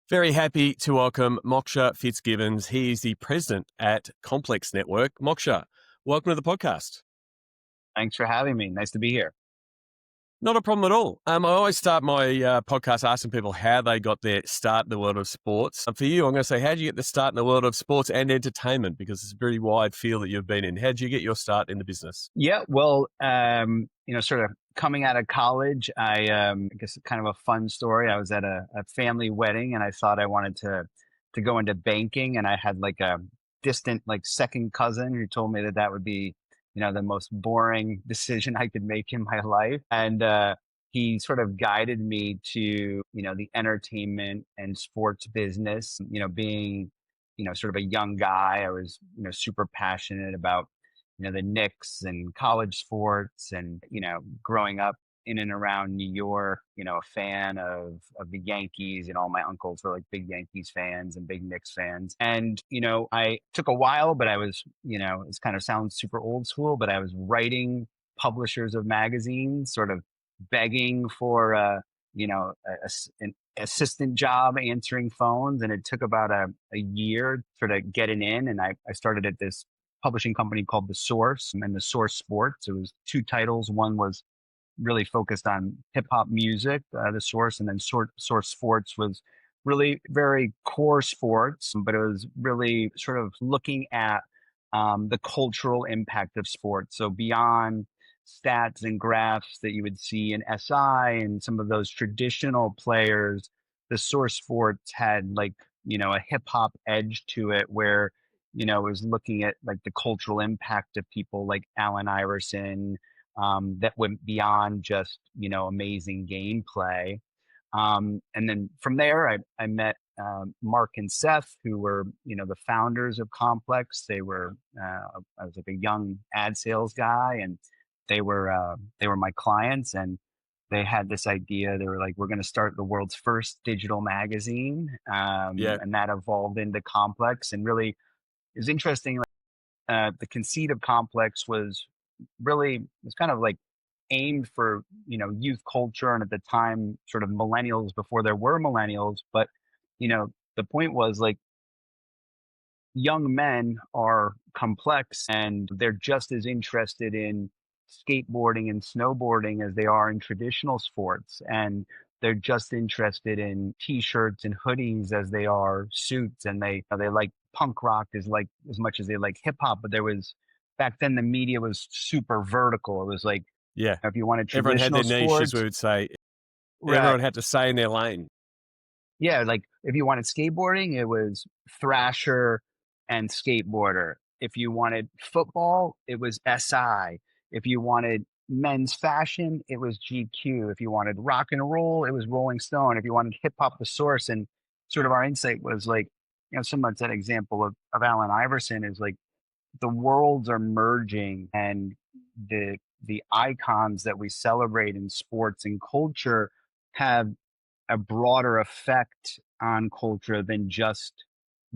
Very happy to welcome Moksha Fitzgibbons. He is the president at Complex Network. Moksha, welcome to the podcast. Thanks for having me. Nice to be here. Not a problem at all. I always start my podcast asking people how they got their start in the world of sports. For you, I'm going to say, how did you get the start in the world of sports and entertainment? Because it's a very wide field that you've been in. How did you get your start in the business? Yeah, well, sort of coming out of college, I guess kind of a fun story. I was at a family wedding, and I thought I wanted to go into banking, and I had like a distant like second cousin who told me that would be the most boring decision I could make in my life, and he sort of guided me to the entertainment and sports business. Being sort of a young guy, I was super passionate about the Knicks and college sports, and growing up in and around New York, a fan of the Yankees, and all my uncles were like big Yankees fans and big Knicks fans. And I took a while, but I was it's kind of sounds super old school, but I was writing publishers of magazines, sort of begging for an assistant job answering phones, and it took about a year sort of getting in. And I started at this publishing company called The Source, and The Source Sports. It was two titles. One was really focused on hip hop music, The Source, and then Source Sports was really very core sports, but it was really sort of looking at the cultural impact of sports. So beyond stats and graphs that you would see in SI and some of those traditional players, The Source Sports had like a hip hop edge to it, where it was looking at like the cultural impact of people like Allen Iverson, that went beyond just amazing gameplay. And then from there, I met Mark and Seth, who were the founders of Complex. I was like a young ad sales guy, and they were my clients, and they had this idea. They were like, we're going to start the world's first digital magazine. And that evolved into Complex, and really is interesting. The conceit of Complex was kind of like aimed for youth culture, and at the time sort of millennials before there were millennials. But the point was like young men are complex, and they're just as interested in skateboarding and snowboarding as they are in traditional sports, and they're just interested in t-shirts and hoodies as they are suits, and they like punk rock as much as they like hip hop. But there was, back then, the media was super vertical. It was like, if you wanted everyone had traditional their niches, sports, we would say. right. Everyone had to stay in their lane. Yeah, like if you wanted skateboarding, it was Thrasher and Skateboarder. If you wanted football, it was SI. If you wanted men's fashion, it was GQ. If you wanted rock and roll, it was Rolling Stone. If you wanted hip hop, The Source. And sort of our insight was like, someone said example of Allen Iverson is like the worlds are merging, and the icons that we celebrate in sports and culture have a broader effect on culture than just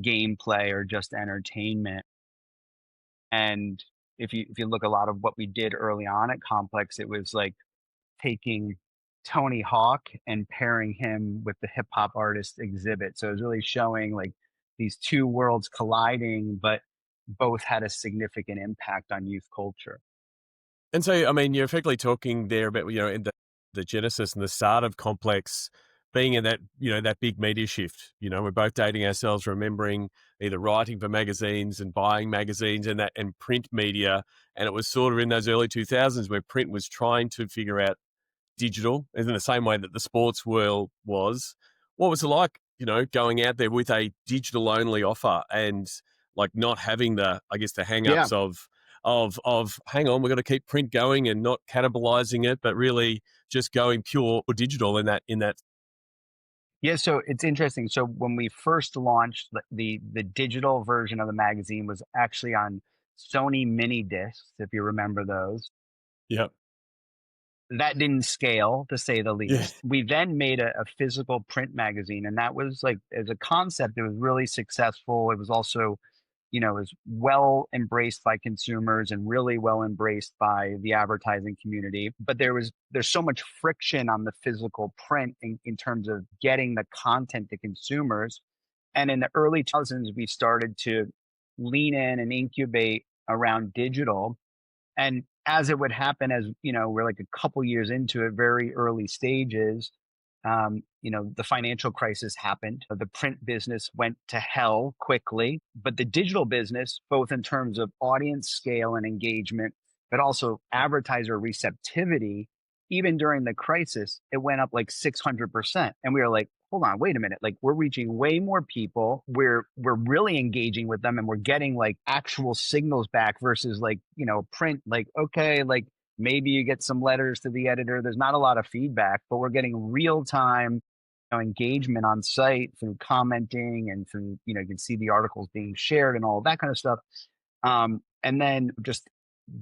gameplay or just entertainment. And if you look a lot of what we did early on at Complex, it was like taking Tony Hawk and pairing him with the hip hop artist Exhibit. So it was really showing like these two worlds colliding, but both had a significant impact on youth culture. And so, I mean, you're effectively talking there about, in the genesis and the start of Complex being in that, that big media shift. We're both dating ourselves, remembering either writing for magazines and buying magazines and print media. And it was sort of in those early 2000s where print was trying to figure out digital in the same way that the sports world was. What was it like, going out there with a digital only offer and like not having the hang-ups of hang on, we've got to keep print going and not cannibalizing it, but really just going pure digital in that. Yeah, so it's interesting. So when we first launched, the digital version of the magazine was actually on Sony mini discs, if you remember those. Yep. That didn't scale, to say the least. Yeah. We then made a physical print magazine, and that was like, as a concept, it was really successful. It was also, is well embraced by consumers and really well embraced by the advertising community. But there's so much friction on the physical print in terms of getting the content to consumers. And in the early 2000s, we started to lean in and incubate around digital. And as it would happen, as we're like a couple years into it, very early stages, the financial crisis happened. The print business went to hell quickly, but the digital business, both in terms of audience scale and engagement, but also advertiser receptivity, even during the crisis, it went up like 600%. And we were like, hold on, wait a minute. Like we're reaching way more people. We're really engaging with them and we're getting like actual signals back versus like, print, like, okay, like maybe you get some letters to the editor. There's not a lot of feedback, but we're getting real time engagement on site through commenting and through, you can see the articles being shared and all of that kind of stuff. And then just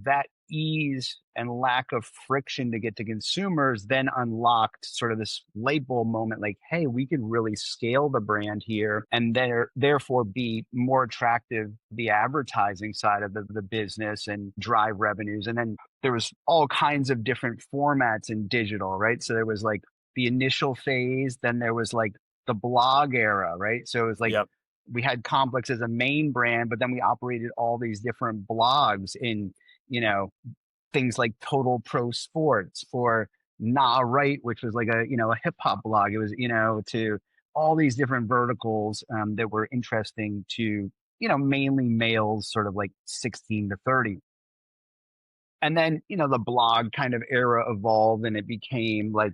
that ease and lack of friction to get to consumers then unlocked sort of this light bulb moment like, hey, we can really scale the brand here and therefore be more attractive to the advertising side of the business and drive revenues. And then there was all kinds of different formats in digital, right? So there was like the initial phase, then there was like the blog era, right? So it was like, Yep. we had Complex as a main brand, but then we operated all these different blogs in, things like Total Pro Sports or Nah Right, which was like a hip hop blog. It was, to all these different verticals that were interesting to, mainly males, sort of like 16 to 30. And then, the blog kind of era evolved and it became like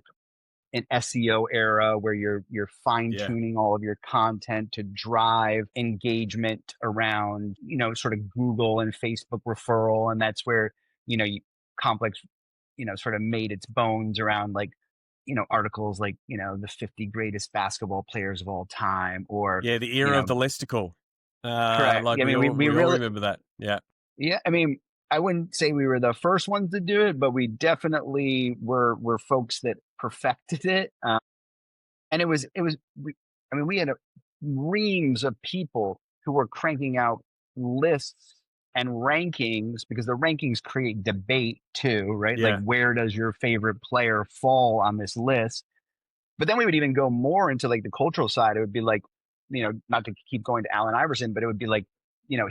an SEO era where you're fine Yeah. tuning all of your content to drive engagement around, sort of Google and Facebook referral. And that's where, Complex, sort of made its bones around like, articles like, the 50 greatest basketball players of all time or, Yeah, the you era of know, the listicle. correct. Like Yeah, I we mean, all we we all really, remember that. Yeah. yeah, I mean, I wouldn't say we were the first ones to do it, but we definitely were folks that perfected it. And we had reams of people who were cranking out lists and rankings because the rankings create debate too, right? Like, Yeah. where does your favorite player fall on this list? But then we would even go more into like the cultural side. It would be like, not to keep going to Allen Iverson, but it would be like,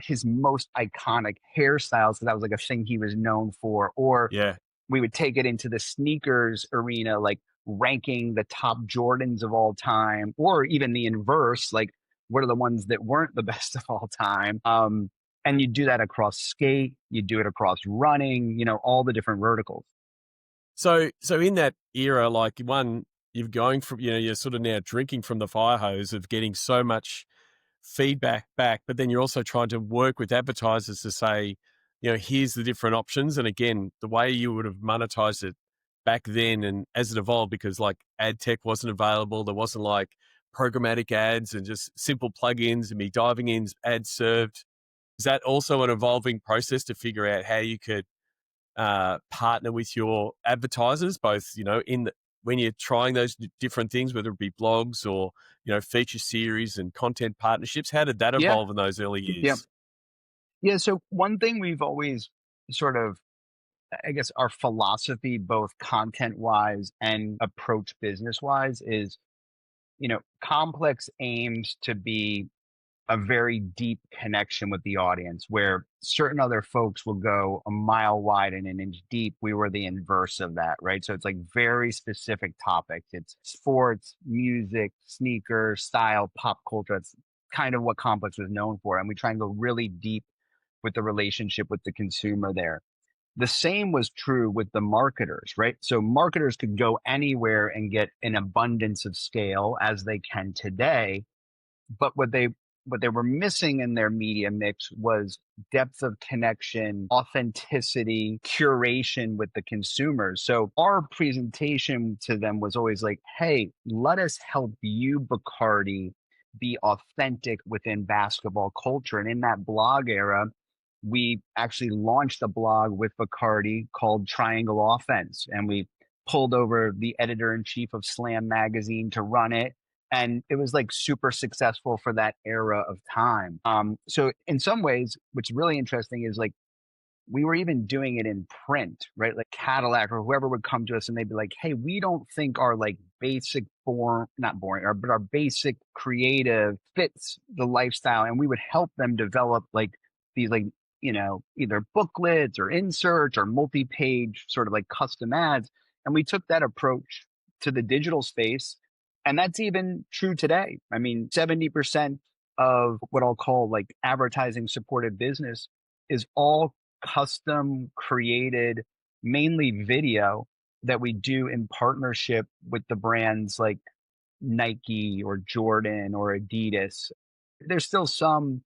his most iconic hairstyles, because that was like a thing he was known for. Or Yeah. we would take it into the sneakers arena, like ranking the top Jordans of all time, or even the inverse, like what are the ones that weren't the best of all time. And you do that across skate, you do it across running, all the different verticals. So in that era, like you're going from, you're sort of now drinking from the fire hose of getting so much feedback back, but then you're also trying to work with advertisers to say, here's the different options. And again, the way you would have monetized it back then and as it evolved, because like ad tech wasn't available, there wasn't like programmatic ads and just simple plugins and me diving in ads served. Is that also an evolving process to figure out how you could partner with your advertisers, both, when you're trying those different things, whether it be blogs or, feature series and content partnerships? How did that Yeah. evolve in those early Yeah. years? Yeah. So one thing we've always sort of, I guess, our philosophy, both content wise and approach business wise, is, Complex aims to be a very deep connection with the audience where certain other folks will go a mile wide and an inch deep. We were the inverse of that, right? So it's like very specific topics. It's sports, music, sneakers, style, pop culture. It's kind of what Complex was known for. And we try and go really deep with the relationship with the consumer there. The same was true with the marketers, right? So marketers could go anywhere and get an abundance of scale as they can today, but what they were missing in their media mix was depth of connection, authenticity, curation with the consumers. So our presentation to them was always like, hey, let us help you, Bacardi, be authentic within basketball culture. And in that blog era, we actually launched a blog with Bacardi called Triangle Offense. And we pulled over the editor in chief of Slam magazine to run it. And it was like super successful for that era of time. So in some ways, what's really interesting is like we were even doing it in print, right? Like Cadillac or whoever would come to us and they'd be like, hey, we don't think our like basic form, not boring, but our basic creative fits the lifestyle. And we would help them develop like these like, either booklets or inserts or multi-page sort of like custom ads. And we took that approach to the digital space. And that's even true today. I mean, 70% of what I'll call like advertising supported business is all custom created, mainly video that we do in partnership with the brands like Nike or Jordan or Adidas. There's still some,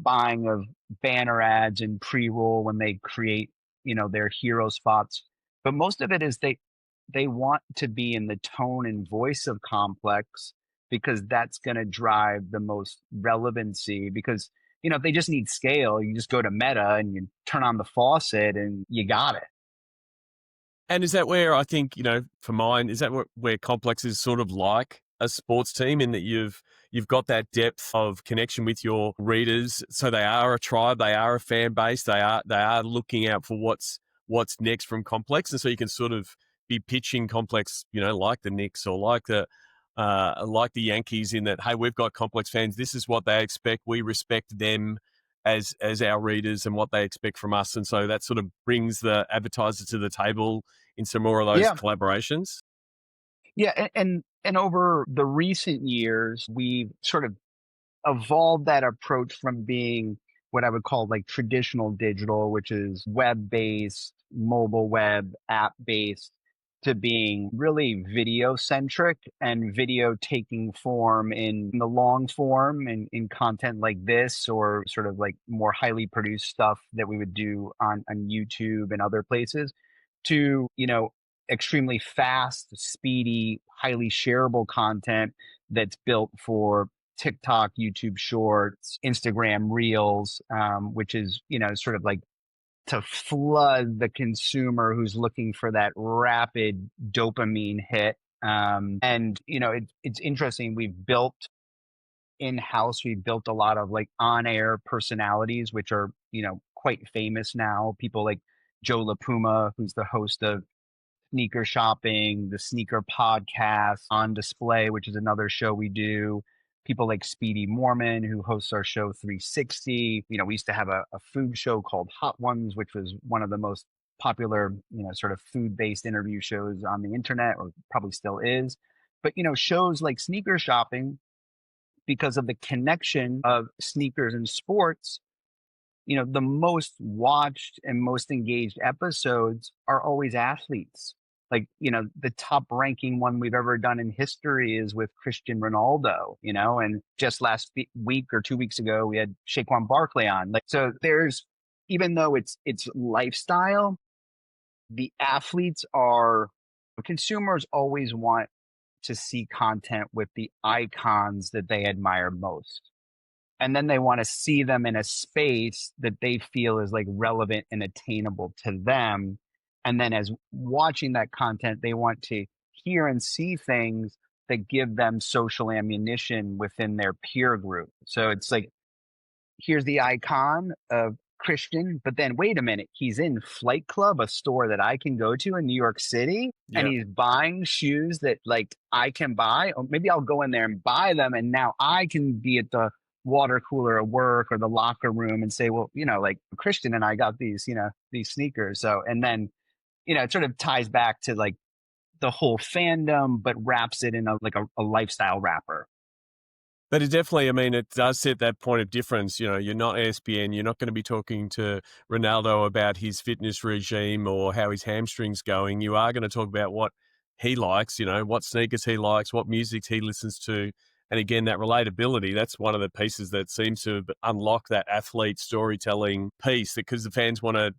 buying of banner ads and pre-roll when they create, their hero spots. But most of it is they want to be in the tone and voice of Complex because that's going to drive the most relevancy. Because, if they just need scale, you just go to Meta and you turn on the faucet and you got it. And is that where I think, for mine, is that where Complex is sort of like a sports team in that you've got that depth of connection with your readers, so they are a tribe, they are a fan base, they are looking out for what's next from Complex, and so you can sort of be pitching Complex, like the Knicks or like the Yankees, in that, hey, we've got Complex fans, this is what they expect, we respect them as our readers and what they expect from us, and so that sort of brings the advertiser to the table in some more of those Yeah. collaborations. Yeah. And over the recent years, we've sort of evolved that approach from being what I would call like traditional digital, which is web based, mobile web, app based, to being really video centric and video taking form in the long form and in content like this, or sort of like more highly produced stuff that we would do on YouTube and other places, to, extremely fast, speedy, highly shareable content that's built for TikTok, YouTube Shorts, Instagram Reels, which is, sort of like to flood the consumer who's looking for that rapid dopamine hit. And, it's interesting. We've built a lot of like on air personalities, which are, quite famous now. People like Joe LaPuma, who's the host of Sneaker Shopping, the Sneaker Podcast, On Display, which is another show we do. People like Speedy Mormon, who hosts our show 360. We used to have a food show called Hot Ones, which was one of the most popular, sort of food-based interview shows on the internet, or probably still is. But, shows like Sneaker Shopping, because of the connection of sneakers and sports, the most watched and most engaged episodes are always athletes. Like, the top ranking one we've ever done in history is with Christian Ronaldo, and just last week or 2 weeks ago, we had Saquon Barkley on. Like, so even though it's lifestyle, the athletes are, consumers always want to see content with the icons that they admire most. And then they want to see them in a space that they feel is like relevant and attainable to them. And then as watching that content, they want to hear and see things that give them social ammunition within their peer group. So it's like, here's the icon of Christian, but then wait a minute, he's in Flight Club, a store that I can go to in New York City, and Yeah. he's buying shoes that like I can buy, or maybe I'll go in there and buy them, and now I can be at the water cooler at work or the locker room and say, well, like Christian and I got these sneakers. So, and then, it sort of ties back to like the whole fandom, but wraps it in a lifestyle wrapper. But it definitely, I mean, it does set that point of difference. You're not ESPN. You're not going to be talking to Ronaldo about his fitness regime or how his hamstring's going. You are going to talk about what he likes, what sneakers he likes, what music he listens to. And again, that relatability, that's one of the pieces that seems to unlock that athlete storytelling piece, because the fans want to,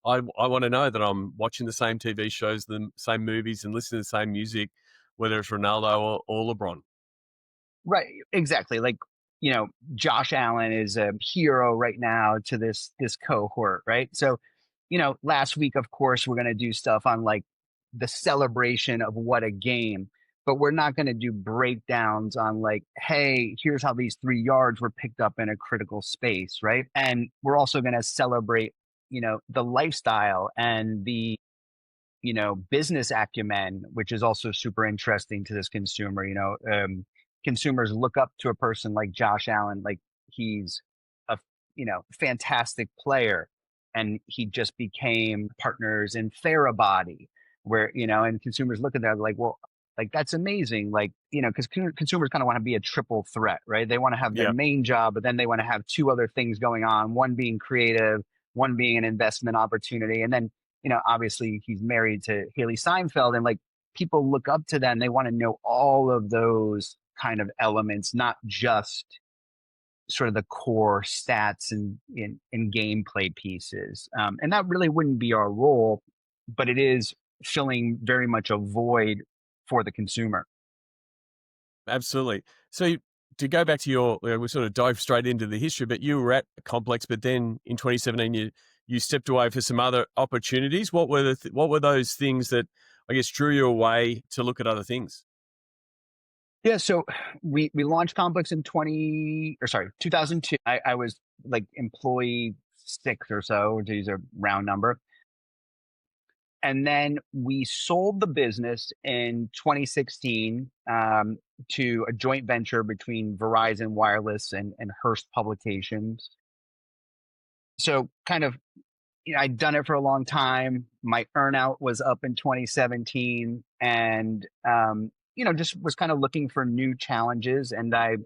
I want to know that I'm watching the same TV shows, the same movies, and listening to the same music, whether it's Ronaldo or LeBron. Right, exactly. Like, Josh Allen is a hero right now to this cohort, right? So, last week, of course, we're going to do stuff on like the celebration of what a game. but we're not going to do breakdowns on like, hey, here's how these 3 yards were picked up in a critical space, right? And we're also going to celebrate, the lifestyle and the business acumen, which is also super interesting to this consumer. Consumers look up to a person like Josh Allen, like he's a fantastic player, and he just became partners in Therabody, where and consumers look at that like, well, like that's amazing, like because consumers kind of want to be a triple threat, right? They want to have their Yeah. main job, but then they want to have two other things going on, one being creative, one being an investment opportunity, and then obviously he's married to Haley Steinfeld, and like people look up to them. They want to know all of those kind of elements, not just sort of the core stats and in gameplay pieces. And that really wouldn't be our role, but it is filling very much a void for the consumer. Absolutely. So to go back to your, we sort of dive straight into the history, but you were at Complex, but then in 2017 you stepped away for some other opportunities. What were what were those things that I guess drew you away to look at other things? Yeah, so we launched Complex in 2002. I was like employee 6 or so, to use a round number. And then we sold the business in 2016 to a joint venture between Verizon Wireless and Hearst Publications. So kind of, I'd done it for a long time. My earnout was up in 2017, and just was kind of looking for new challenges. And I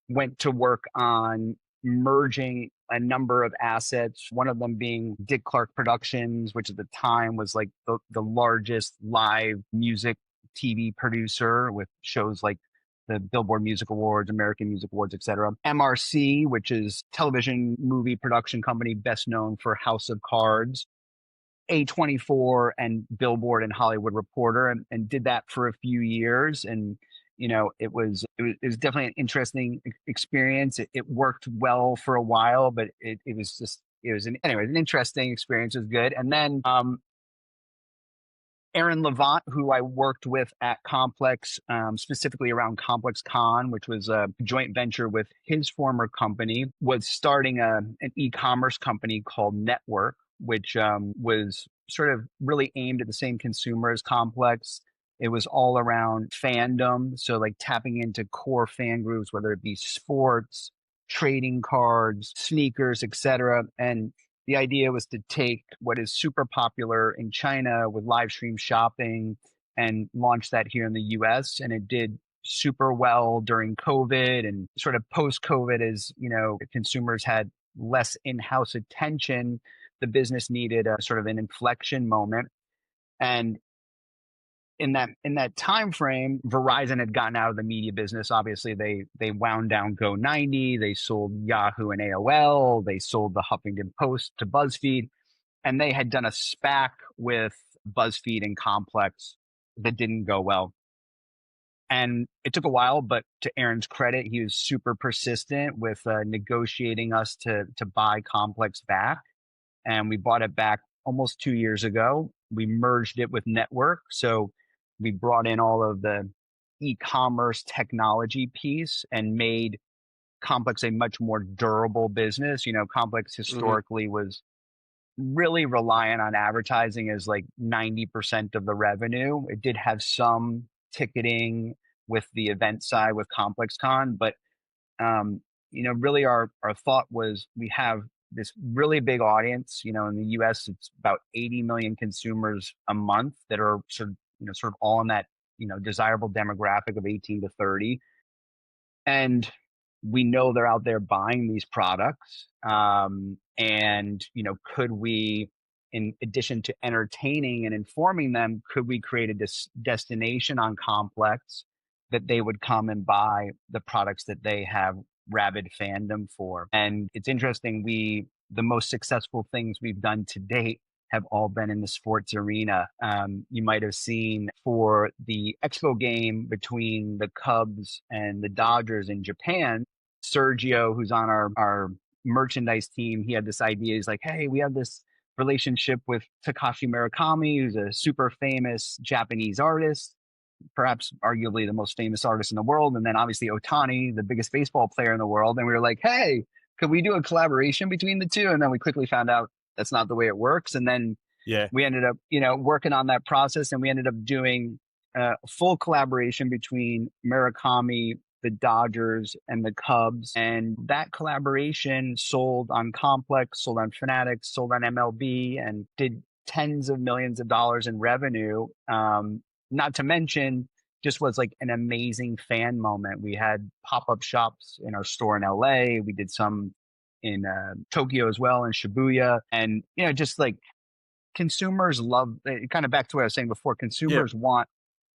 went to work on merging a number of assets, one of them being Dick Clark Productions, which at the time was like the largest live music TV producer with shows like the Billboard Music Awards, American Music Awards, etc. MRC, which is television movie production company best known for House of Cards. A24 and Billboard and Hollywood Reporter, and did that for a few years. And it was definitely an interesting experience. It worked well for a while, but it was just an interesting experience. It was good. And then Aaron Levant, who I worked with at Complex, specifically around Complex Con, which was a joint venture with his former company, was starting an e-commerce company called NTWRK, which was sort of really aimed at the same consumer as Complex. It was all around fandom, so like tapping into core fan groups, whether it be sports, trading cards, sneakers, etc. And the idea was to take what is super popular in China with live stream shopping and launch that here in the US. And it did super well during COVID, and sort of post COVID, as consumers had less in-house attention. The business needed a sort of an inflection moment. And in that time frame, Verizon had gotten out of the media business. Obviously, they wound down Go90, they sold Yahoo and AOL, they sold the Huffington Post to BuzzFeed, and they had done a SPAC with BuzzFeed and Complex that didn't go well. And it took a while, but to Aaron's credit, he was super persistent with negotiating us to buy Complex back. And we bought it back almost 2 years ago. We merged it with NTWRK. So we brought in all of the e-commerce technology piece and made Complex a much more durable business. Complex historically was really reliant on advertising as like 90% of the revenue. It did have some ticketing with the event side with ComplexCon, but really our thought was we have this really big audience. In the US, it's about 80 million consumers a month that are sort of all in that, desirable demographic of 18 to 30. And we know they're out there buying these products. And, could we, in addition to entertaining and informing them, could we create a destination on Complex that they would come and buy the products that they have rabid fandom for? And it's interesting, the most successful things we've done to date have all been in the sports arena. You might have seen for the Expo game between the Cubs and the Dodgers in Japan, Sergio, who's on our merchandise team, he had this idea. He's like, hey, we have this relationship with Takashi Murakami, who's a super famous Japanese artist. perhaps arguably the most famous artist in the world, and then obviously Otani, the biggest baseball player in the world. And we were like, hey, could we do a collaboration between the two? And then we quickly found out that's not the way it works. And then Yeah. we ended up, working on that process, and we ended up doing a full collaboration between Murakami, the Dodgers, and the Cubs. And that collaboration sold on Complex, sold on Fanatics, sold on MLB, and did tens of millions of dollars in revenue. Not to mention, just was like an amazing fan moment. We had pop-up shops in our store in LA. We did some in Tokyo as well, in Shibuya. And, just like consumers love, kind of back to what I was saying before, Yeah. consumers want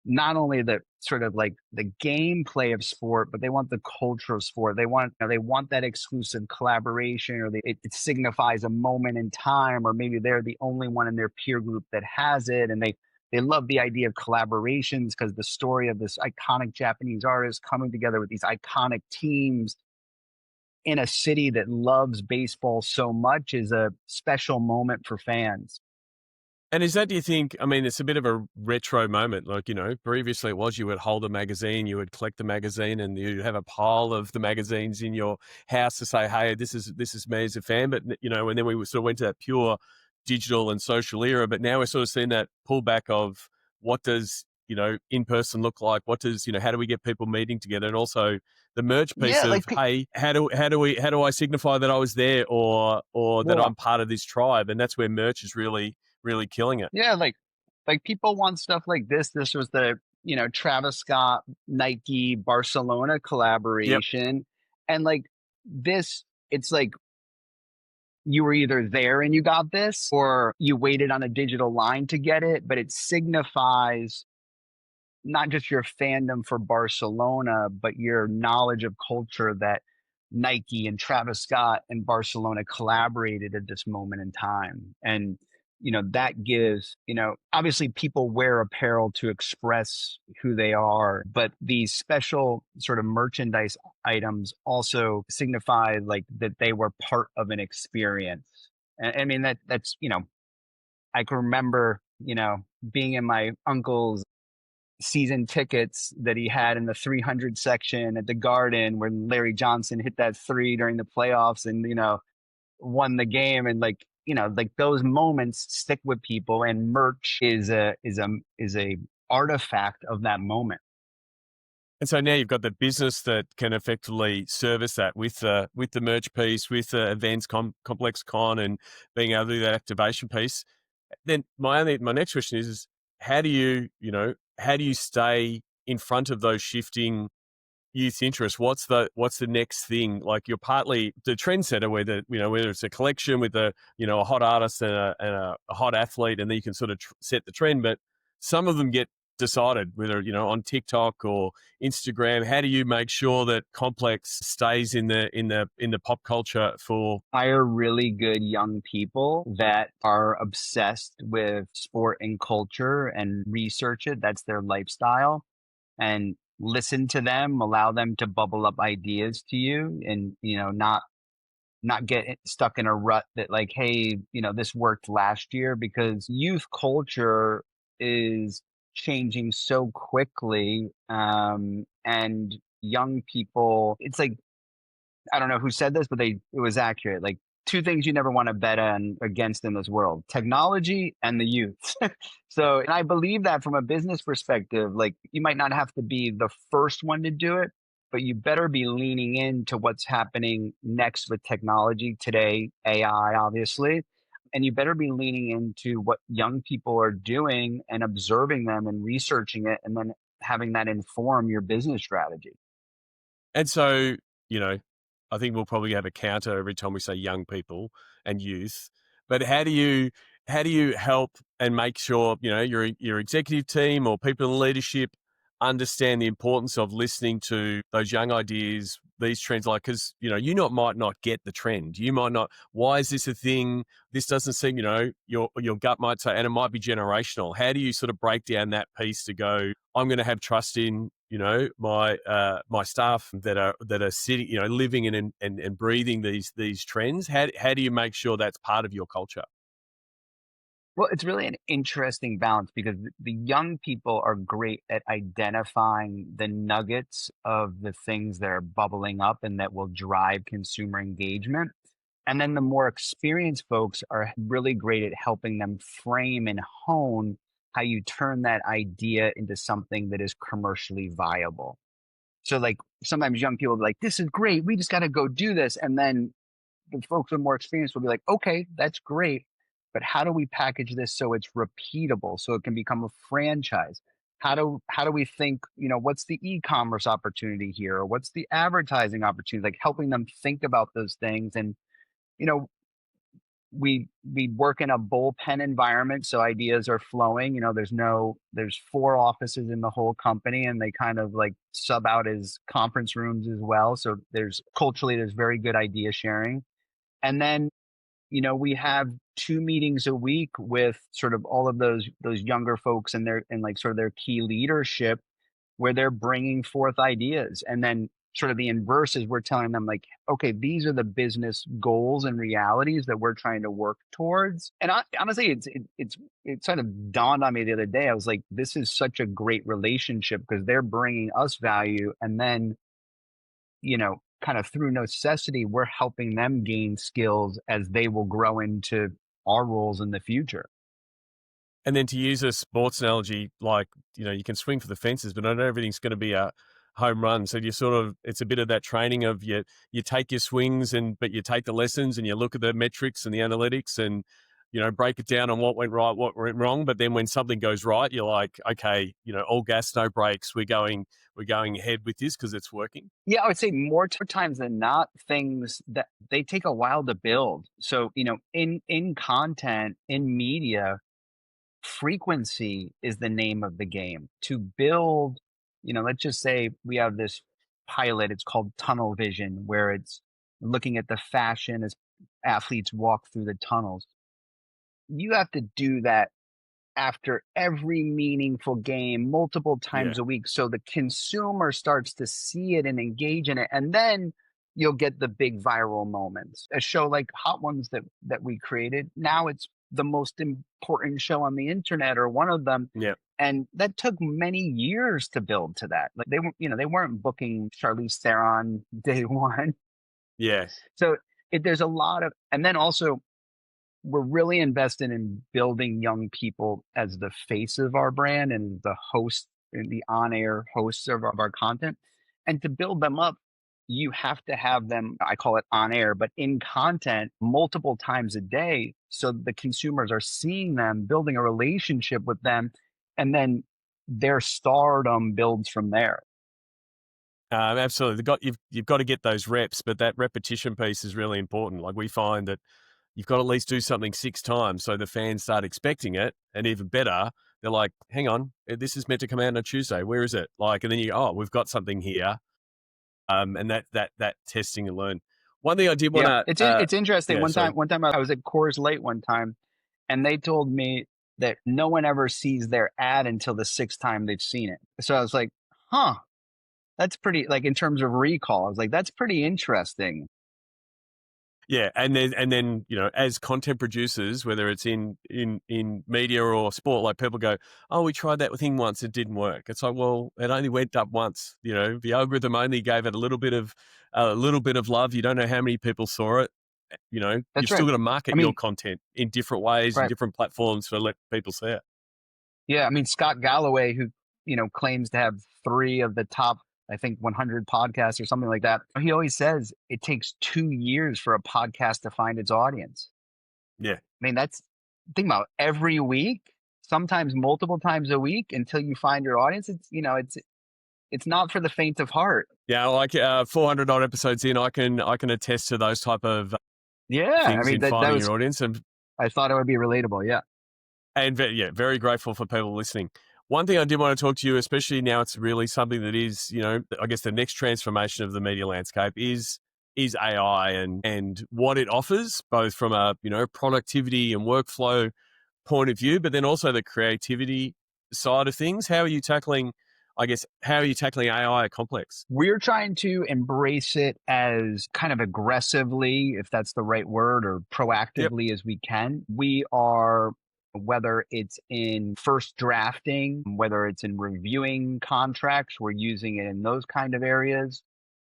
not only the sort of like the gameplay of sport, but they want the culture of sport. They want that exclusive collaboration, or it signifies a moment in time, or maybe they're the only one in their peer group that has it. And they love the idea of collaborations because the story of this iconic Japanese artist coming together with these iconic teams in a city that loves baseball so much is a special moment for fans. And is that, do you think, I mean, it's a bit of a retro moment. Like, previously it was you would hold a magazine, you would collect the magazine, and you'd have a pile of the magazines in your house to say, hey, this is me as a fan. But, and then we sort of went to that pure digital and social era. But now we're sort of seeing that pullback of what does, in person look like? What does, how do we get people meeting together? And also the merch piece Yeah, of, hey, how do I signify that I was there, or that well, I'm part of this tribe? And that's where merch is really killing it. yeah, like people want stuff like this. This was the, Travis Scott, Nike, Barcelona Yep. collaboration. And like this, it's like you were either there and you got this, or you waited on a digital line to get it, but it signifies not just your fandom for Barcelona, but your knowledge of culture that Nike and Travis Scott and Barcelona collaborated at this moment in time. And, that gives, obviously people wear apparel to express who they are, but these special sort of merchandise items also signify like that they were part of an experience. And I mean, that's, I can remember, being in my uncle's season tickets that he had in the 300 section at the Garden, where Larry Johnson hit that three during the playoffs and, won the game. And like, like those moments stick with people, and merch is a artifact of that moment. And so now you've got the business that can effectively service that with the merch piece, with the events complex con, and being able to do that activation piece. Then my next question is how do you stay in front of those shifting youth interest? What's the next thing? Like, you're partly the trendsetter, whether it's a collection with a hot artist and a hot athlete, and then you can sort of set the trend. But some of them get decided, whether on TikTok or Instagram. How do you make sure that Complex stays in the pop culture for? Hire really good young people that are obsessed with sport and culture and research it. That's their lifestyle. And listen to them, allow them to bubble up ideas to you, and not get stuck in a rut that like, hey, this worked last year, because youth culture is changing so quickly. And young people, it's like, I don't know who said this, but it was accurate. Like, two things you never want to bet on against in this world: technology and the youth. So, and I believe that from a business perspective, like you might not have to be the first one to do it, but you better be leaning into what's happening next with technology today, AI, obviously. And you better be leaning into what young people are doing and observing them and researching it, and then having that inform your business strategy. And so, I think we'll probably have a counter every time we say young people and youth. But how do you help and make sure, your executive team or people in leadership understand the importance of listening to those young ideas, these trends? Like, because, might not get the trend. You might not, why is this a thing? This doesn't seem, your gut might say, and it might be generational. How do you sort of break down that piece to go, I'm going to have trust in, my staff that are sitting, living in and breathing these trends? How do you make sure that's part of your culture? Well, it's really an interesting balance because the young people are great at identifying the nuggets of the things that are bubbling up and that will drive consumer engagement. And then the more experienced folks are really great at helping them frame and hone how you turn that idea into something that is commercially viable. So, like, sometimes young people will be like, this is great. We just got to go do this. And then the folks with more experience will be like, okay, that's great, but how do we package this so it's repeatable, so it can become a franchise? How do we think, what's the e-commerce opportunity here, or what's the advertising opportunity? Like helping them think about those things. And you know, we work in a bullpen environment, so ideas are flowing. There's four offices in the whole company, and they kind of like sub out as conference rooms as well. So there's very good idea sharing. And then, we have two meetings a week with sort of all of those younger folks and like sort of their key leadership, where they're bringing forth ideas. And then sort of the inverse is we're telling them like, okay, these are the business goals and realities that we're trying to work towards. And honestly, it sort of dawned on me the other day. I was like, this is such a great relationship because they're bringing us value, and then kind of through necessity, we're helping them gain skills as they will grow into our roles in the future. And then to use a sports analogy, like, you can swing for the fences, but not everything's going to be a home run. So it's a bit of that training of you take your swings but you take the lessons and you look at the metrics and the analytics and, break it down on what went right, what went wrong. But then when something goes right, you're like, okay, all gas, no brakes. We're going ahead with this because it's working. Yeah, I would say more times than not, things that they take a while to build. So, in content, in media, frequency is the name of the game. To build, let's just say we have this pilot, it's called tunnel vision, where it's looking at the fashion as athletes walk through the tunnels. You have to do that after every meaningful game multiple times Yeah. a week, so the consumer starts to see it and engage in it, and then you'll get the big viral moments. A show like Hot Ones that we created, now it's the most important show on the internet, or one of them. Yeah. And that took many years to build to that. Like they weren't booking Charlize Theron day one. Yeah. So there's a lot of, and then also we're really invested in building young people as the face of our brand and the host and the on-air hosts of our content. And to build them up, you have to have them, I call it on air, but in content multiple times a day. So the consumers are seeing them, building a relationship with them, and then their stardom builds from there. Absolutely. You've got to get those reps, but that repetition piece is really important. Like we find that you've got to at least do something 6 times so the fans start expecting it, and even better, they're like, "Hang on, this is meant to come out on a Tuesday. Where is it?" Like, and then we've got something here. And that testing and learn. One thing I did want Yeah, to, it's interesting. yeah, sorry. One time I was at Coors Light one time, and they told me that no one ever sees their ad until the sixth time they've seen it. So I was like, huh, that's pretty, like in terms of recall, I was like, that's pretty interesting. Yeah, and then as content producers, whether it's in media or sport, like people go, "Oh, we tried that thing once, it didn't work." It's like, well, it only went up once. The algorithm only gave it a little bit of love. You don't know how many people saw it. You've That's still right. got to I market your mean, content in different ways and right. different platforms to let people see it. Yeah. I mean, Scott Galloway, who, claims to have three of the top, I think, 100 podcasts or something like that. He always says it takes 2 years for a podcast to find its audience. Yeah. I mean, think about every week, sometimes multiple times a week until you find your audience. It's not for the faint of heart. Yeah, like 400 odd episodes in, I can attest to those type of Yeah. I things mean, in that finding was, your audience, I thought it would be relatable. Yeah. and very grateful for people listening. One thing I did want to talk to you, especially now, it's really something that is, I guess the next transformation of the media landscape is AI and what it offers, both from a productivity and workflow point of view, but then also the creativity side of things. How are you tackling AI at Complex? We're trying to embrace it as kind of aggressively, if that's the right word, or Yep. proactively as we can. We are whether it's in first drafting, whether it's in reviewing contracts, we're using it in those kind of areas.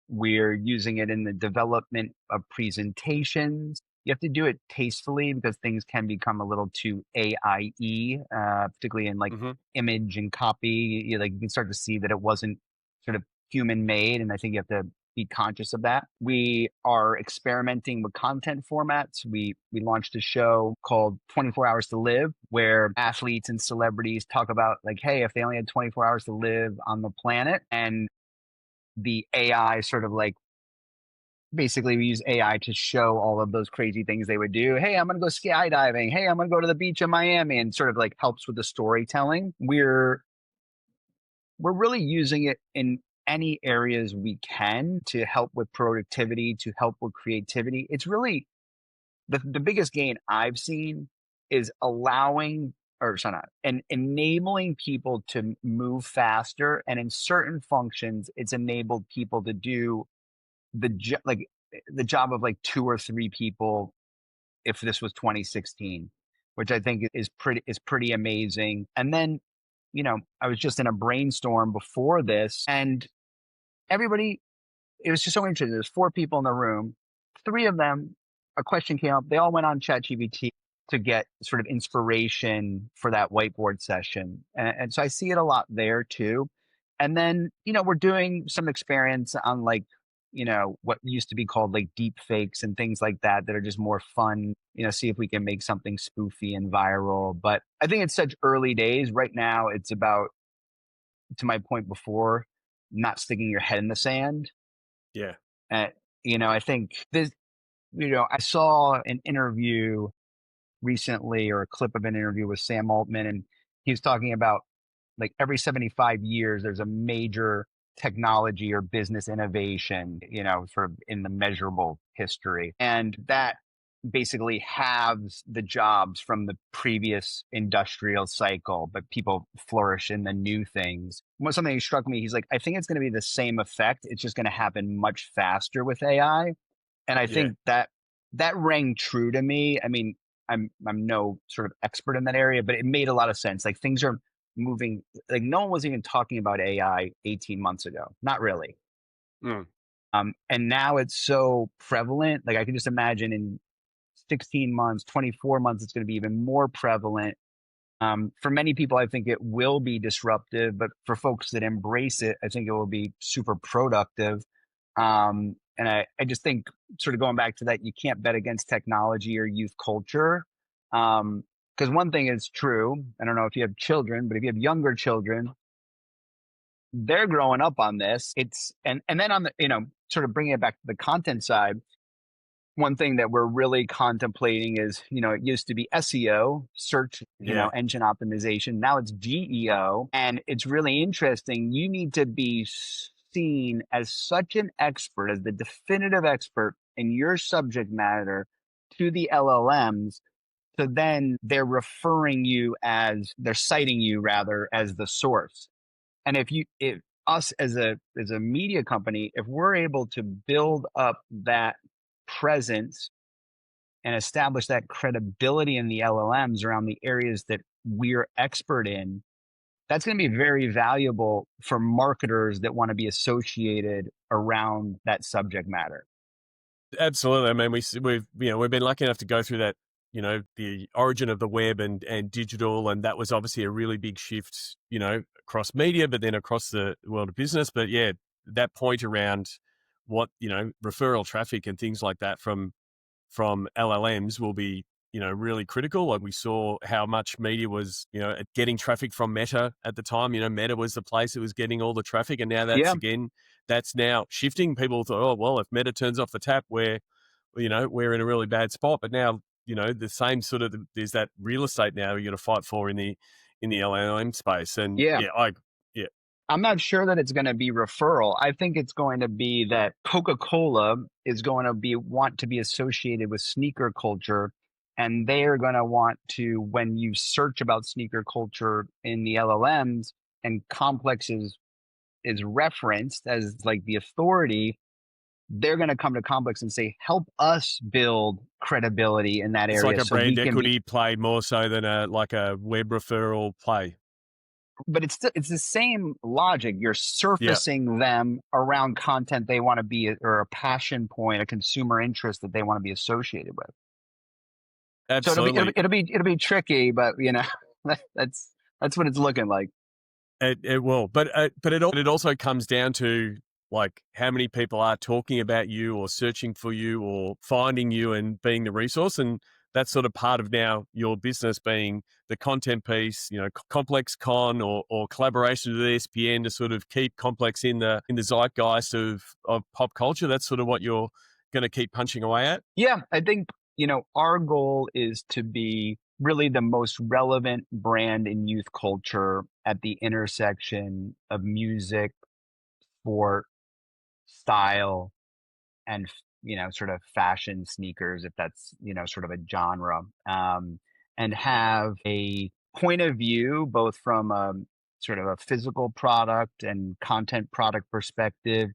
We're using it in the development of presentations. You have to do it tastefully because things can become a little too AIE, particularly in like Hmm. image and copy. You can start to see that it wasn't sort of human made, and I think you have to be conscious of that. We are experimenting with content formats. We launched a show called 24 Hours to Live, where athletes and celebrities talk about like, hey, if they only had 24 hours to live on the planet, and the AI sort of like basically we use AI to show all of those crazy things they would do. Hey, I'm going to go skydiving. Hey, I'm going to go to the beach in Miami, and sort of like helps with the storytelling. We're really using it in any areas we can to help with productivity, to help with creativity. It's really the biggest gain I've seen is allowing or sorry, not, and enabling people to move faster. And in certain functions, it's enabled people to do like the job of like two or three people if this was 2016, which I think is pretty amazing. And then, I was just in a brainstorm before this, and everybody, it was just so interesting. There's four people in the room. Three of them, a question came up. They all went on ChatGPT to get sort of inspiration for that whiteboard session. And so I see it a lot there too. And then, we're doing some experience on like, what used to be called like deep fakes and things like that are just more fun, see if we can make something spoofy and viral. But I think it's such early days. Right now, it's about, to my point before, not sticking your head in the sand. Yeah. uh, I think this, I saw an interview recently, or a clip of an interview with Sam Altman, and he was talking about like every 75 years, there's a major technology or business innovation, sort of in the measurable history. And that basically halves the jobs from the previous industrial cycle, but people flourish in the new things. Something that struck me, he's like, I think it's going to be the same effect. It's just going to happen much faster with AI. And I Yeah. think that rang true to me. I mean, I'm no sort of expert in that area, but it made a lot of sense. Like things are moving, like no one was even talking about AI 18 months ago. Not really. Mm. And now it's so prevalent. Like I can just imagine in 16 months, 24 months, it's going to be even more prevalent. For many people, I think it will be disruptive, but for folks that embrace it, I think it will be super productive. And I just think, sort of going back to that, you can't bet against technology or youth culture. Because one thing is true. I don't know if you have children, but if you have younger children, they're growing up on this. And then on the, sort of bringing it back to the content side, one thing that we're really contemplating is, it used to be SEO, search, Yeah. engine optimization. Now it's GEO. And it's really interesting. You need to be seen as such an expert, as the definitive expert in your subject matter to the LLMs. So then they're citing you rather as the source. And if us as a media company, if we're able to build up that presence and establish that credibility in the LLMs around the areas that we're expert in, that's going to be very valuable for marketers that want to be associated around that subject matter. Absolutely. I mean, we've been lucky enough to go through that, the origin of the web and digital, and that was obviously a really big shift, across media, but then across the world of business. But yeah, that point around what, referral traffic and things like that from LLMs will be, really critical. Like we saw how much media was, getting traffic from Meta at the time. Meta was the place that was getting all the traffic, and now Yeah. that's now shifting. People thought, oh well, if Meta turns off the tap, we're in a really bad spot. But now, the same sort of there's that real estate now you're going to fight for in the LLM space. And Yeah. yeah, I'm not sure that it's going to be referral. I think it's going to be that Coca-Cola is going to want to be associated with sneaker culture. And they are going to want to, when you search about sneaker culture in the LLMs and Complex is referenced as like the authority, they're going to come to Complex and say, help us build credibility in that It's like area a so we brand can be. equity play more so than a web referral play. But it's the same logic. You're Yeah, surfacing them around content they want to be, or a passion point, a consumer interest that they want to be associated with. So absolutely. it'll be tricky, but that's that's what it's looking like. It will, but it also comes down to like how many people are talking about you or searching for you or finding you and being the resource, and that's sort of part of now your business being the content piece, Complex Con or collaboration with ESPN to sort of keep Complex in the zeitgeist of pop culture. That's sort of what you're going to keep punching away at. Yeah, I think, our goal is to be really the most relevant brand in youth culture at the intersection of music, sport, style, and sort of fashion sneakers, if that's sort of a genre, and have a point of view both from a sort of a physical product and content product perspective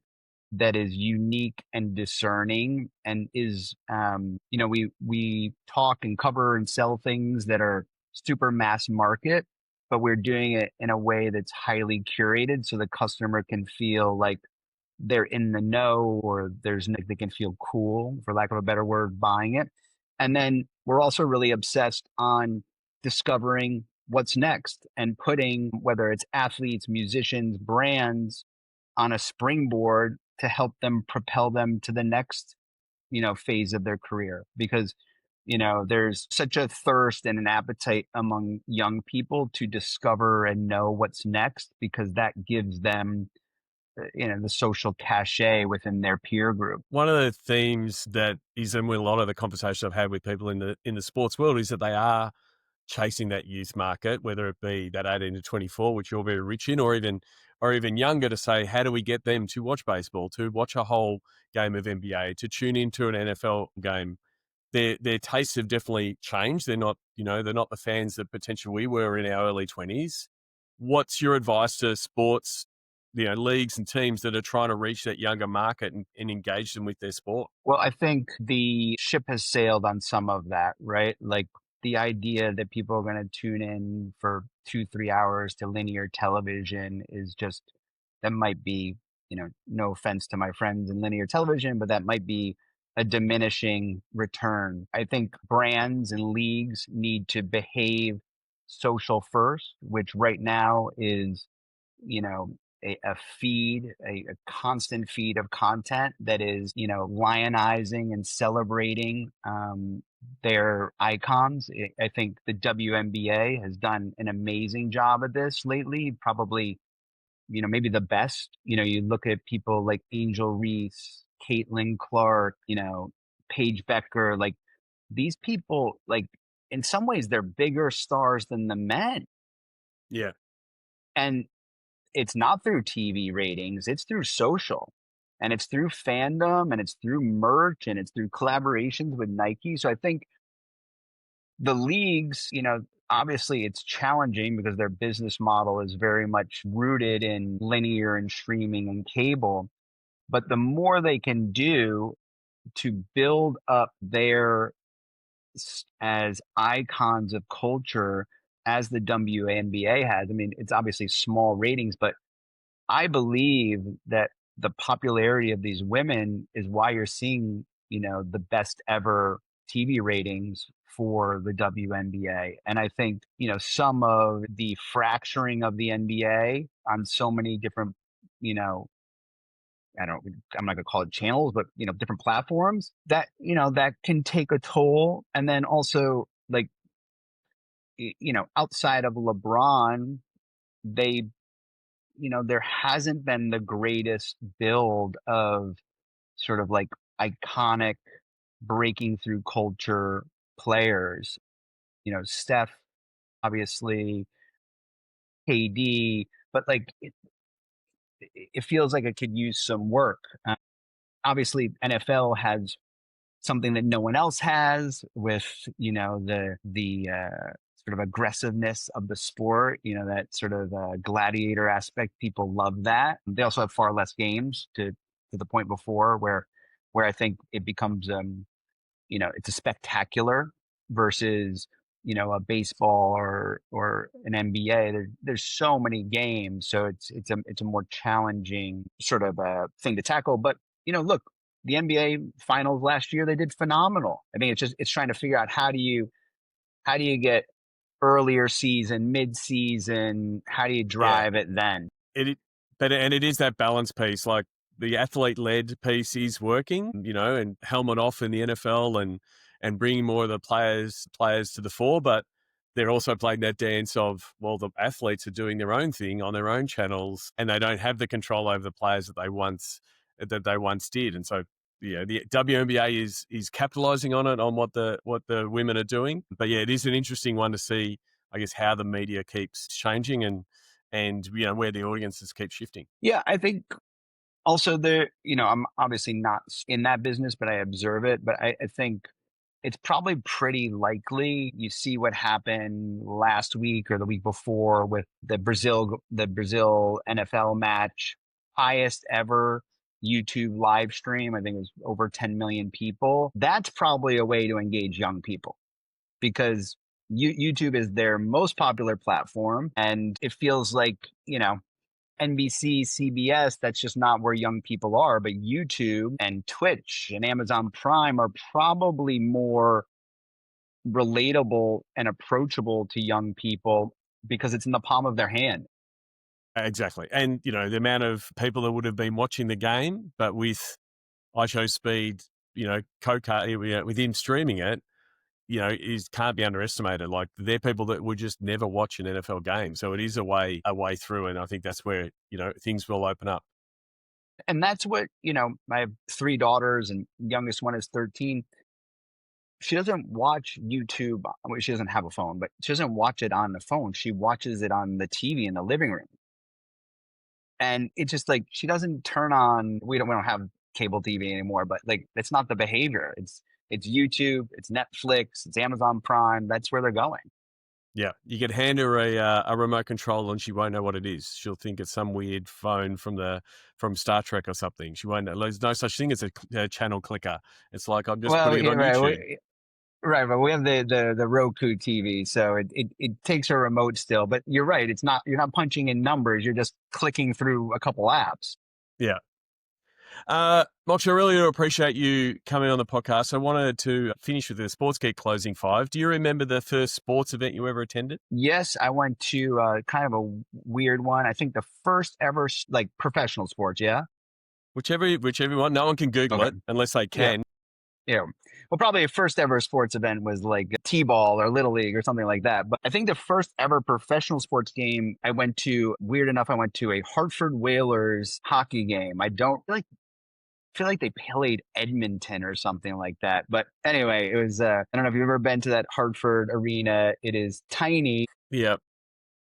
that is unique and discerning, and is we talk and cover and sell things that are super mass market, but we're doing it in a way that's highly curated so the customer can feel like they're in the know, or they can feel cool, for lack of a better word, buying it. And then we're also really obsessed on discovering what's next and putting, whether it's athletes, musicians, brands, on a springboard to help them propel them to the next phase of their career, because there's such a thirst and an appetite among young people to discover and know what's next, because that gives them the social cachet within their peer group. One of the themes that is in with a lot of the conversations I've had with people in the sports world is that they are chasing that youth market, whether it be that 18 to 24, which you're very rich in, or even younger, to say, how do we get them to watch baseball, to watch a whole game of NBA, to tune into an NFL game? Their tastes have definitely changed. They're not the fans that potentially we were in our early 20s. What's your advice to sports, leagues and teams that are trying to reach that younger market and engage them with their sport? Well, I think the ship has sailed on some of that, right? Like the idea that people are going to tune in for 2, 3 hours to linear television is just, that might be, no offense to my friends in linear television, but that might be a diminishing return. I think brands and leagues need to behave social first, which right now is, you know, a feed, a constant feed of content that is, lionizing and celebrating their icons. I think the WNBA has done an amazing job at this lately, probably, maybe the best. You look at people like Angel Reese, Caitlin Clark, Paige Becker, like these people, like in some ways they're bigger stars than the men. Yeah. And it's not through TV ratings, it's through social, and it's through fandom, and it's through merch, and it's through collaborations with Nike. So I think the leagues, obviously it's challenging because their business model is very much rooted in linear and streaming and cable. But the more they can do to build up their as icons of culture, as the WNBA has, I mean, it's obviously small ratings, but I believe that the popularity of these women is why you're seeing, the best ever TV ratings for the WNBA. And I think, some of the fracturing of the NBA on so many different, you know, I'm not gonna call it channels, but different platforms, that, that can take a toll. And then also, like, outside of LeBron, they there hasn't been the greatest build of sort of like iconic breaking through culture players. Steph, obviously, KD, but like it feels like it could use some work. Obviously, NFL has something that no one else has with the sort of aggressiveness of the sport, that sort of gladiator aspect. People love that. They also have far less games, to the point before, where where I think it becomes, it's a spectacular versus, a baseball or an NBA. There's so many games, so it's a more challenging sort of thing to tackle. But look, the NBA finals last year, they did phenomenal. I think it's trying to figure out how do you get earlier season, mid season, how do you Yeah. drive it then? It but and it is that balance piece, like the athlete-led piece is working, and helmet off in the NFL and bringing more of the players to the fore, but they're also playing that dance of, well, the athletes are doing their own thing on their own channels, and they don't have the control over the players that they once did. And so, yeah, the WNBA is capitalizing on it, on what the women are doing. But yeah, it is an interesting one to see, I guess, how the media keeps changing and where the audiences keep shifting. Yeah, I think also I'm obviously not in that business, but I observe it. But I think it's probably pretty likely you see what happened last week or the week before with the Brazil NFL match, highest ever YouTube live stream. I think it was over 10 million people. That's probably a way to engage young people because YouTube is their most popular platform, and it feels like NBC, CBS, that's just not where young people are. But YouTube and Twitch and Amazon Prime are probably more relatable and approachable to young people because it's in the palm of their hand. Exactly. And, the amount of people that would have been watching the game, but with iShow speed, with him streaming it, is can't be underestimated. Like, they're people that would just never watch an NFL game. So it is a way through. And I think that's where, things will open up. And that's what, I have three daughters and youngest one is 13. She doesn't watch YouTube. Well, she doesn't have a phone, but she doesn't watch it on the phone. She watches it on the TV in the living room. And it's just like she doesn't turn on. We don't have cable TV anymore, but like it's not the behavior. It's YouTube, it's Netflix, it's Amazon Prime. That's where they're going. Yeah. You could hand her a remote control and she won't know what it is. She'll think it's some weird phone from Star Trek or something. She won't know. There's no such thing as a channel clicker. It's like, I'm just Well, putting it yeah, on right, YouTube. right, but we have the Roku TV, so it takes a remote still. But you're right. You're not punching in numbers. You're just clicking through a couple apps. Yeah. Moksha, I really do appreciate you coming on the podcast. I wanted to finish with the Sports Geek closing five. Do you remember the first sports event you ever attended? Yes, I went to kind of a weird one. I think the first ever like professional sports. Yeah. Whichever one. No one can Google Okay. it unless they Yeah. can. Yeah. Well, probably a first ever sports event was like T-ball or Little League or something like that. But I think the first ever professional sports game I went to, weird enough, I went to a Hartford Whalers hockey game. I don't feel like they played Edmonton or something like that. But anyway, it was, I don't know if you've ever been to that Hartford arena. It is tiny. Yeah.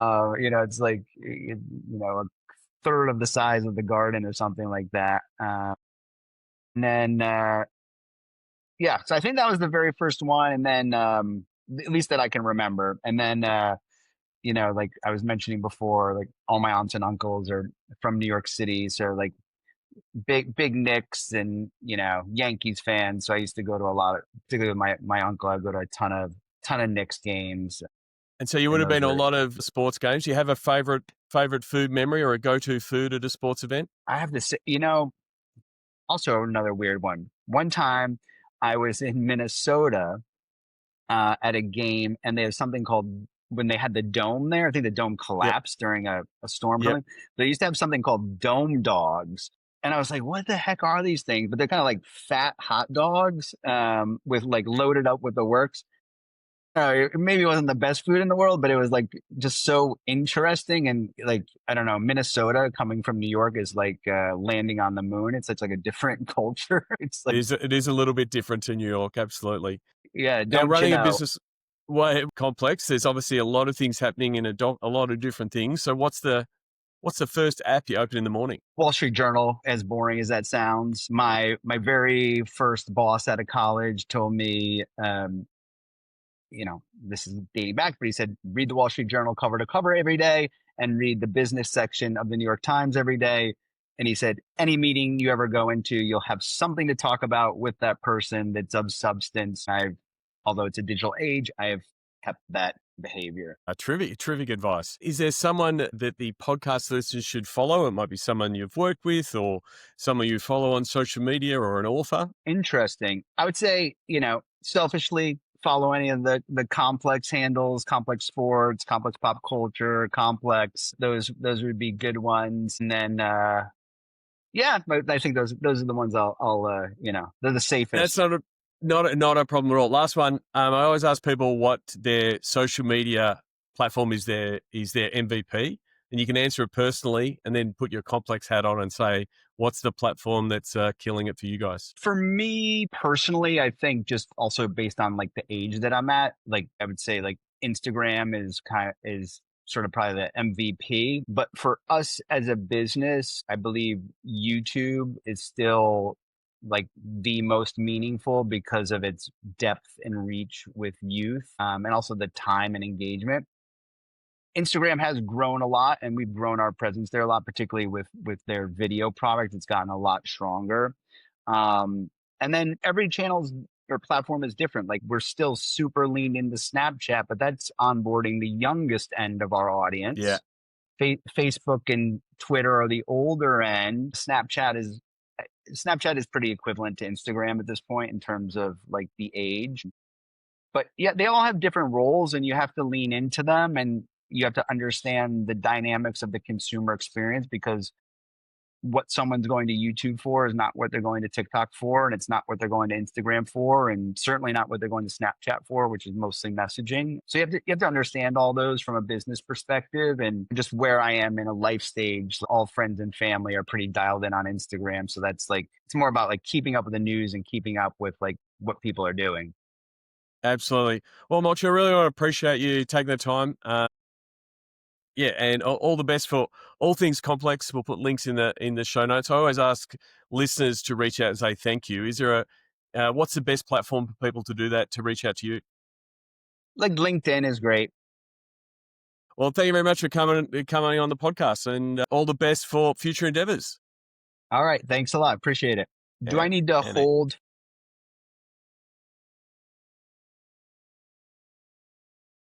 It's like, a third of the size of the Garden or something like that. And then, yeah, so I think that was the very first one. And then, at least that I can remember. And then, like I was mentioning before, like all my aunts and uncles are from New York City. So like big Knicks and, Yankees fans. So I used to go to a lot of, particularly with my uncle, I'd go to a ton of Knicks games. And so you would And have those been to a were, lot of sports games. Do you have a favorite food memory or a go-to food at a sports event? I have to say, also another weird one. One time I was in Minnesota at a game, and there's something called when they had the dome there. I think the dome Yep. collapsed during a storm Yep. coming. They used to have something called dome dogs, and I was like, "What the heck are these things?" But they're kind of like fat hot dogs, with like loaded up with the works. It maybe wasn't the best food in the world, but it was like just so interesting. And like, I don't know, Minnesota coming from New York is like landing on the moon. It's such like a different culture. It's like, It is a little bit different to New York, absolutely. yeah, Now, don't you running a know? business way complex. There's obviously a lot of things happening in a lot of different things. So what's the first app you open in the morning? Wall Street Journal, as boring as that sounds. My very first boss out of college told me, this is dating back, but he said, read the Wall Street Journal cover to cover every day and read the business section of the New York Times every day. And he said, any meeting you ever go into, you'll have something to talk about with that person that's of substance. Although it's a digital age, I have kept that behavior. Terrific advice. Is there someone that the podcast listeners should follow? It might be someone you've worked with or someone you follow on social media or an author. Interesting. I would say, selfishly follow any of the complex handles, complex sports, complex pop culture, complex. Those would be good ones. And then yeah, but I think those are the ones I'll they're the safest. That's not a problem at all. Last one. I always ask people what their social media platform is their MVP, and you can answer it personally, and then put your complex hat on and say, what's the platform that's killing it for you guys? For me personally, I think just also based on like the age that I'm at, like I would say like Instagram is sort of probably the MVP. But for us as a business, I believe YouTube is still like the most meaningful because of its depth and reach with youth, and also the time and engagement. Instagram has grown a lot, and we've grown our presence there a lot, particularly with their video product. It's gotten a lot stronger. And then every channel's or platform is different. Like we're still super leaned into Snapchat, but that's onboarding the youngest end of our audience. Yeah. Facebook and Twitter are the older end. Snapchat is pretty equivalent to Instagram at this point in terms of like the age. But yeah, they all have different roles and you have to lean into them and you have to understand the dynamics of the consumer experience, because what someone's going to YouTube for is not what they're going to TikTok for, and it's not what they're going to Instagram for, and certainly not what they're going to Snapchat for, which is mostly messaging. So you have to understand all those from a business perspective, and just where I am in a life stage. All friends and family are pretty dialed in on Instagram, so that's like it's more about like keeping up with the news and keeping up with like what people are doing. Absolutely. Well, Moksha, I really want to appreciate you taking the time. Yeah, and all the best for all things complex. We'll put links in the show notes. I always ask listeners to reach out and say thank you. Is there what's the best platform for people to do that, to reach out to you? Like LinkedIn is great. Well, thank you very much for coming on the podcast, and all the best for future endeavors. All right, thanks a lot. Appreciate it. Do I need to hold